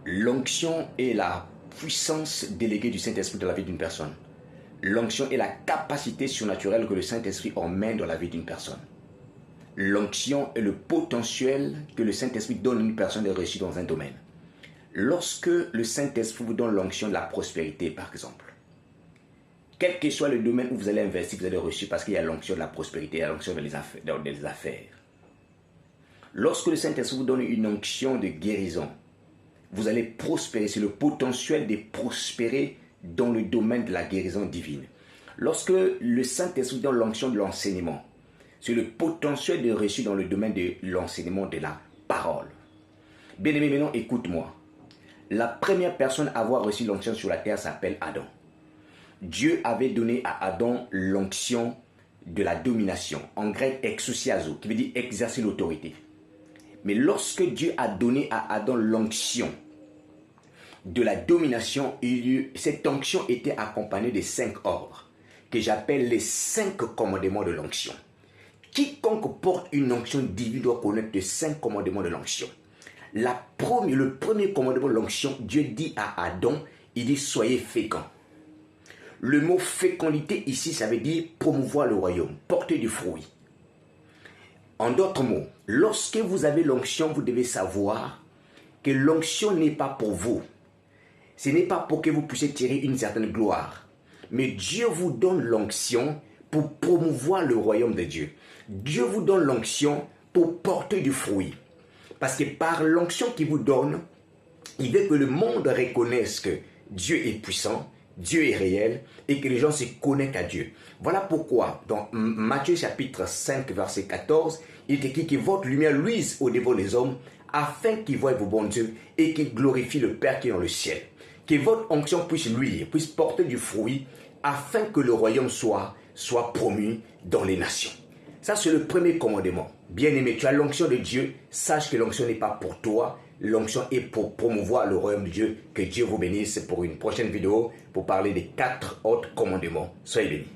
L'onction est la puissance déléguée du Saint-Esprit dans la vie d'une personne. L'onction est la capacité surnaturelle que le Saint-Esprit emmène dans la vie d'une personne. L'onction est le potentiel que le Saint-Esprit donne à une personne de réussir dans un domaine. Lorsque le Saint-Esprit vous donne l'onction de la prospérité, par exemple, quel que soit le domaine où vous allez investir, vous allez réussir parce qu'il y a l'onction de la prospérité, il y a l'onction dans les affaires. Lorsque le Saint-Esprit vous donne une onction de guérison, vous allez prospérer, c'est le potentiel de prospérer dans le domaine de la guérison divine. Lorsque le Saint-Esprit donne l'onction de l'enseignement, c'est le potentiel de réussir dans le domaine de l'enseignement de la parole. Bien-aimé, maintenant écoute-moi. La première personne à avoir reçu l'onction sur la terre s'appelle Adam. Dieu avait donné à Adam l'onction de la domination, en grec exousiazo, qui veut dire exercer l'autorité. Mais lorsque Dieu a donné à Adam l'onction de la domination, cette onction était accompagnée de 5 ordres, que j'appelle les 5 commandements de l'onction. Quiconque porte une onction divine doit connaître les 5 commandements de l'onction. Le premier commandement de l'onction, Dieu dit à Adam, il dit soyez féconds. Le mot fécondité ici, ça veut dire promouvoir le royaume, porter du fruit. En d'autres mots, lorsque vous avez l'onction, vous devez savoir que l'onction n'est pas pour vous. Ce n'est pas pour que vous puissiez tirer une certaine gloire. Mais Dieu vous donne l'onction pour promouvoir le royaume de Dieu. Dieu vous donne l'onction pour porter du fruit. Parce que par l'onction qu'il vous donne, il veut que le monde reconnaisse que Dieu est puissant, Dieu est réel et que les gens se connectent à Dieu. Voilà pourquoi dans Matthieu chapitre 5 verset 14, il est écrit que votre lumière luise au-devant des hommes afin qu'ils voient vos bons œuvres et qu'ils glorifient le Père qui est dans le ciel. Que votre onction puisse luire, puisse porter du fruit afin que le royaume soit promu dans les nations. Ça, c'est le premier commandement. Bien-aimé, tu as l'onction de Dieu. Sache que l'onction n'est pas pour toi. L'onction est pour promouvoir le royaume de Dieu. Que Dieu vous bénisse pour une prochaine vidéo pour parler des 4 autres commandements. Soyez bénis.